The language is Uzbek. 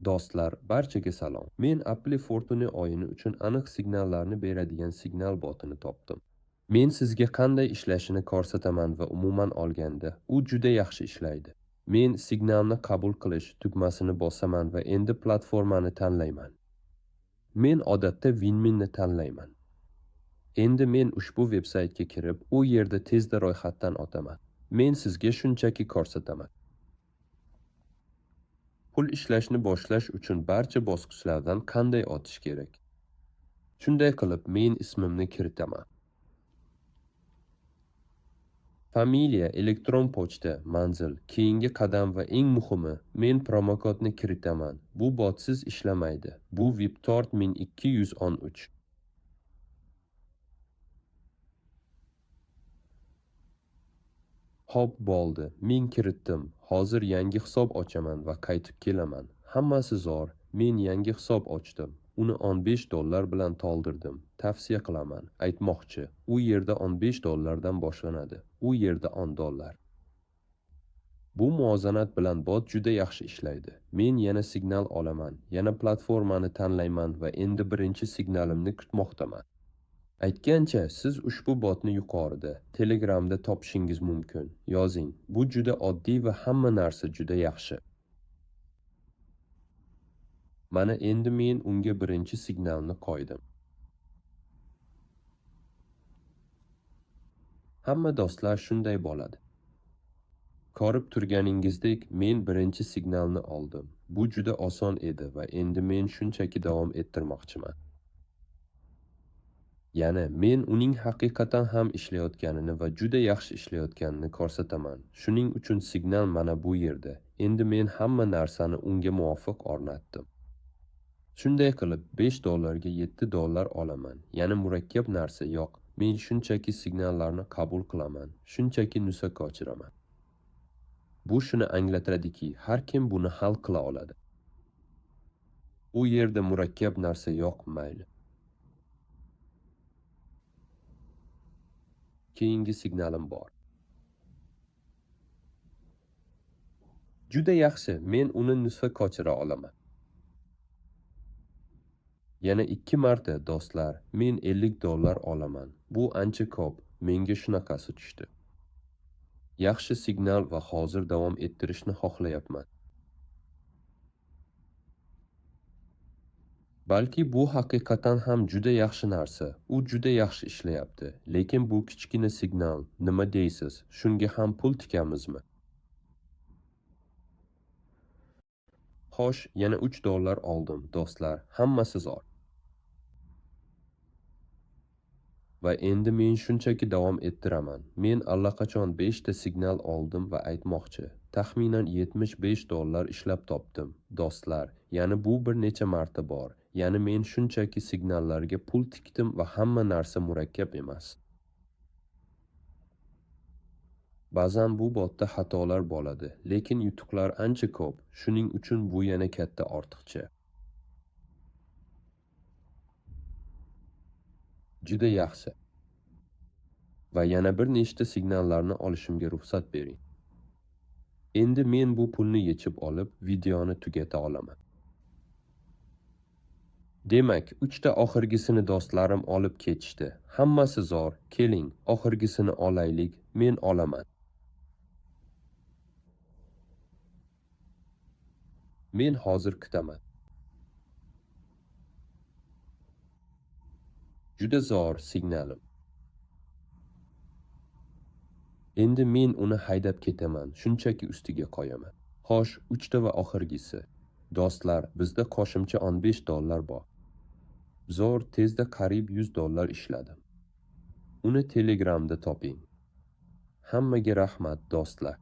Do'stlar, barchaga salom. Men Apple Fortune o'yini uchun aniq signallarni beradigan signal botini topdim. Men sizga qanday ishlashini ko'rsataman va umuman olganda, u juda yaxshi ishlaydi. Men signalni qabul qilish tugmasini bosaman va endi platformani tanlayman. Men odatda Winminni tanlayman. Endi men ushbu veb-saytga kirib, u yerda tezda ro'yxatdan o'taman. Men sizga shunchaki ko'rsataman. Pul ishlashni boshlash uchun barcha bosqichlardan qanday o'tish kerak? Shunday qilib, men ismimni kiritaman. Familiya, elektron pochta, manzil, keyingi qadam va eng muhimi, men promokodni kiritaman. Bu botsiz ishlamaydi. Bu Viptort 1213. Hop bo'ldi. Men kiritdim. Hozir yangi hisob ochaman va qaytib kelaman. Hammasi zo'r. Men yangi hisob ochdim. Uni $15 bilan to'ldirdim. Tavsiya qilaman. Aytmoqchi, u yerda $15 boshlanadi. U yerda $10. Bu muvozanat bilan bot juda yaxshi ishlaydi. Men yana signal olaman, yana platformani tanlayman va endi birinchi signalimni kutmoqdaman. Aytgancha, siz ushbu botni yuqorida, Telegramda topishingiz mumkin. Yozing. Bu juda oddiy va hamma narsa juda yaxshi. Mana endi men unga birinchi signalni qo'ydim. Hamma do'stlar shunday bo'ladi. Ko'rib turganingizdek, men birinchi signalni oldim. Bu juda oson edi va endi men shunchaki davom ettirmoqchiman. Ya'ni men uning haqiqatan ham ishlayotganini va juda yaxshi ishlayotganini ko'rsataman. Shuning uchun signal mana bu yerda. Endi men hamma narsani unga muvofiq o'rnatdim. Shunday qilib $5 ga $7 olaman. Ya'ni murakkab narsa yo'q. Men shunchaki signallarni qabul qilaman. Shunchaki nusa ko'chiraman. Bu shuni anglatadiki, har kim buni hal qila oladi. U yerda murakkab narsa yo'q, mayli. Keyingi signalim bor. Juda yaxshi, men uni nusxa ko'chira olaman. Yana 2 marta do'stlar, men $50 olaman. Bu ancha ko'p. Menga shunaqasi tushdi. Yaxshi signal va hozir davom ettirishni xohlayapman. Balki bu haqiqatan ham juda yaxshi narsa. U juda yaxshi ishlayapti. Lekin bu kichkina signal, nima deysiz? Shunga ham pul tikamizmi? Xo'sh, yana $3 oldim, do'stlar. Hammasi zo'r. Va endi men shunchaki davom ettiraman. Men allaqachon 5 ta signal oldim va aytmoqchi, taxminan $75 ishlab topdim, do'stlar. Ya'ni bu bir necha marta bor. Ya'ni men shunchaki signallarga pul tikdim va hamma narsa murakkab emas. Ba'zan bu botda xatolar bo'ladi, lekin yutuqlar ancha ko'p. Shuning uchun bu yana katta ortiqcha. Juda yaxshi. Va yana bir nechta signallarni olishimga ruxsat bering. Endi men bu pulni yechib olib, videoni tugata olaman. Demak, 3 ta oxirgisini do'stlarim olib ketishdi. Hammasi zo'r. Keling, oxirgisini olaylik. Men olaman. Men hozir kutaman. Juda zo'r signalim. Endi men uni haydab ketaman. Shunchaki ustiga qo'yaman. Xo'sh, 3 ta va oxirgisi. Do'stlar, bizda qo'shimcha $15 bor. Zo'r, tezda qariyb $100 ishladim. Uni Telegramda toping. Hammaga rahmat, do'stlar.